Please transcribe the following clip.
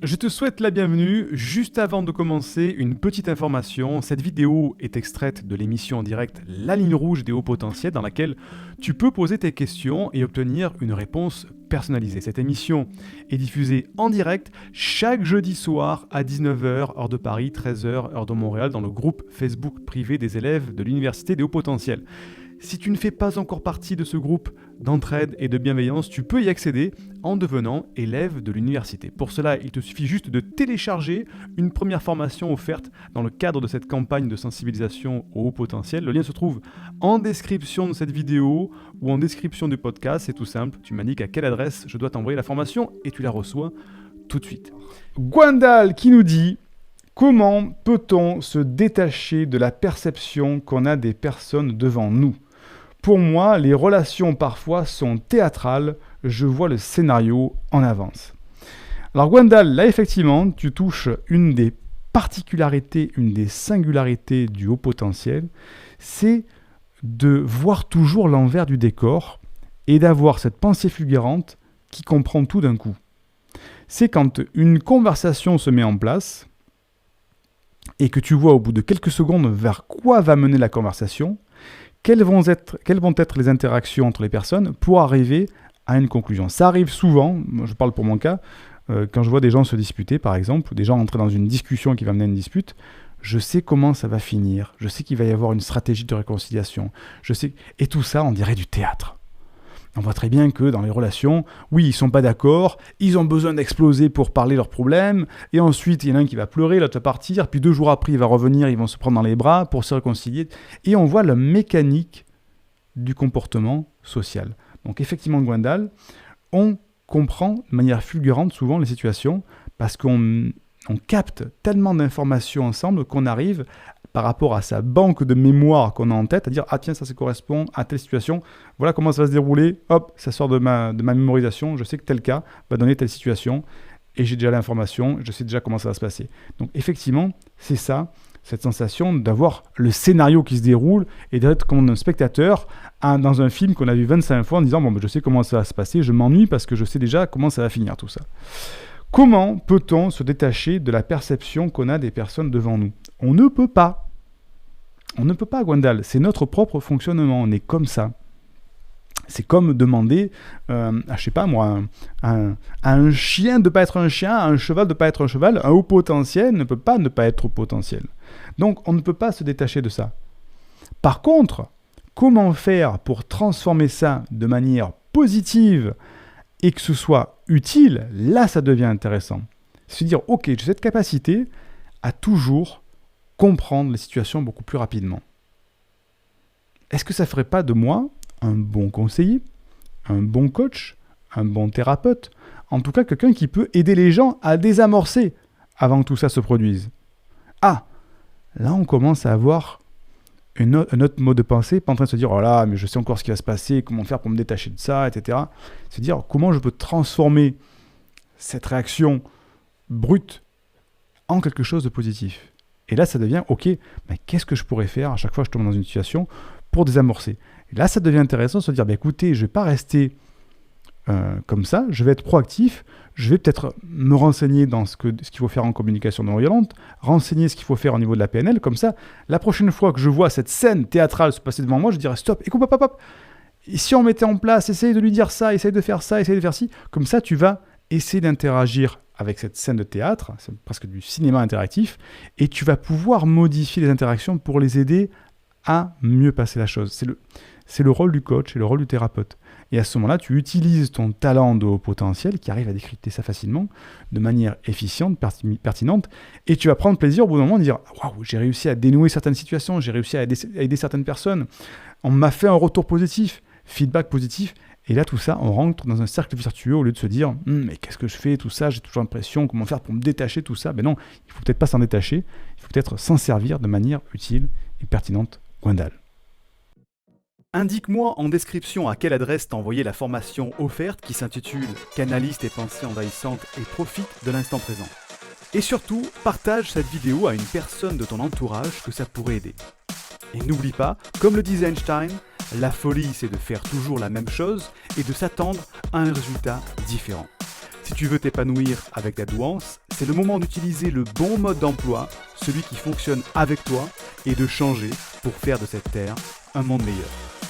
Je te souhaite la bienvenue. Juste avant de commencer, une petite information. Cette vidéo est extraite de l'émission en direct La Ligne Rouge des hauts potentiels dans laquelle tu peux poser tes questions et obtenir une réponse personnalisée. Cette émission est diffusée en direct chaque jeudi soir à 19h, heure de Paris, 13h, heure de Montréal, dans le groupe Facebook privé des élèves de l'Université des hauts potentiels. Si tu ne fais pas encore partie de ce groupe d'entraide et de bienveillance, tu peux y accéder en devenant élève de l'université. Pour cela, il te suffit juste de télécharger une première formation offerte dans le cadre de cette campagne de sensibilisation au haut potentiel. Le lien se trouve en description de cette vidéo ou en description du podcast. C'est tout simple, tu m'indiques à quelle adresse je dois t'envoyer la formation et tu la reçois tout de suite. Gwendal qui nous dit: comment peut-on se détacher de la perception qu'on a des personnes devant nous ? Pour moi, les relations parfois sont théâtrales, je vois le scénario en avance. Alors Gwendal, là effectivement, tu touches une des particularités, une des singularités du haut potentiel, c'est de voir toujours l'envers du décor et d'avoir cette pensée fulgurante qui comprend tout d'un coup. C'est quand une conversation se met en place et que tu vois au bout de quelques secondes vers quoi va mener la conversation, quelles vont être les interactions entre les personnes pour arriver à une conclusion. Ça arrive souvent, je parle pour mon cas, quand je vois des gens se disputer par exemple, ou des gens entrer dans une discussion qui va mener à une dispute, je sais comment ça va finir, je sais qu'il va y avoir une stratégie de réconciliation, et tout ça on dirait du théâtre. On voit très bien que dans les relations, oui, ils ne sont pas d'accord, ils ont besoin d'exploser pour parler leurs problèmes, et ensuite, il y en a un qui va pleurer, l'autre va partir, puis 2 jours après, il va revenir, ils vont se prendre dans les bras pour se réconcilier, et on voit la mécanique du comportement social. Donc effectivement, Gwendal, on comprend de manière fulgurante souvent les situations, parce qu'on capte tellement d'informations ensemble qu'on arrive par rapport à sa banque de mémoire qu'on a en tête, à dire « Ah tiens, ça correspond à telle situation, voilà comment ça va se dérouler, hop, ça sort de ma mémorisation, je sais que tel cas va donner telle situation, et j'ai déjà l'information, je sais déjà comment ça va se passer. » Donc effectivement, c'est ça, cette sensation d'avoir le scénario qui se déroule et d'être comme un spectateur dans un film qu'on a vu 25 fois en disant « Bon, je sais comment ça va se passer, je m'ennuie parce que je sais déjà comment ça va finir tout ça. » Comment peut-on se détacher de la perception qu'on a des personnes devant nous ? On ne peut pas. On ne peut pas, Gwendal. C'est notre propre fonctionnement. On est comme ça. C'est comme demander, je sais pas moi, à un chien de ne pas être un chien, à un cheval de ne pas être un cheval. Un haut potentiel ne peut pas ne pas être haut potentiel. Donc, on ne peut pas se détacher de ça. Par contre, comment faire pour transformer ça de manière positive et que ce soit utile, là, ça devient intéressant. C'est dire, ok, j'ai cette capacité à toujours comprendre les situations beaucoup plus rapidement. Est-ce que ça ne ferait pas de moi un bon conseiller, un bon coach, un bon thérapeute, en tout cas quelqu'un qui peut aider les gens à désamorcer avant que tout ça se produise ? Ah, là on commence à avoir un autre mode de pensée, pas en train de se dire « Oh là, mais je sais encore ce qui va se passer, comment faire pour me détacher de ça, etc. » Se dire comment je peux transformer cette réaction brute en quelque chose de positif. Et là, ça devient « Ok, mais qu'est-ce que je pourrais faire à chaque fois que je tombe dans une situation pour désamorcer ?» Et là, ça devient intéressant de se dire « Écoutez, je ne vais pas rester comme ça, je vais être proactif, je vais peut-être me renseigner dans ce qu'il faut faire en communication non violente, renseigner ce qu'il faut faire au niveau de la PNL, comme ça, la prochaine fois que je vois cette scène théâtrale se passer devant moi, je dirais stop, écoute, hop. Et si on mettait en place, essaye de lui dire ça, essaye de faire ça, essaye de faire ci, comme ça, tu vas essayer d'interagir avec cette scène de théâtre, c'est presque du cinéma interactif, et tu vas pouvoir modifier les interactions pour les aider à mieux passer la chose. C'est le rôle du coach et le rôle du thérapeute. Et à ce moment-là, tu utilises ton talent de haut potentiel qui arrive à décrypter ça facilement, de manière efficiente, pertinente, et tu vas prendre plaisir au bout d'un moment de dire « Waouh, j'ai réussi à dénouer certaines situations, j'ai réussi à aider certaines personnes, on m'a fait un retour positif, feedback positif, et là tout ça, on rentre dans un cercle vertueux au lieu de se dire « Mais qu'est-ce que je fais, tout ça, j'ai toujours l'impression, comment faire pour me détacher, tout ça ?» Ben non, il ne faut peut-être pas s'en détacher, il faut peut-être s'en servir de manière utile et pertinente. Gwendal. Indique-moi en description à quelle adresse t'as envoyé la formation offerte qui s'intitule « Canalise tes pensées envahissantes et profite de l'instant présent ». Et surtout, partage cette vidéo à une personne de ton entourage que ça pourrait aider. Et n'oublie pas, comme le disait Einstein, la folie c'est de faire toujours la même chose et de s'attendre à un résultat différent. Si tu veux t'épanouir avec la douance, c'est le moment d'utiliser le bon mode d'emploi, celui qui fonctionne avec toi, et de changer pour faire de cette terre un monde meilleur.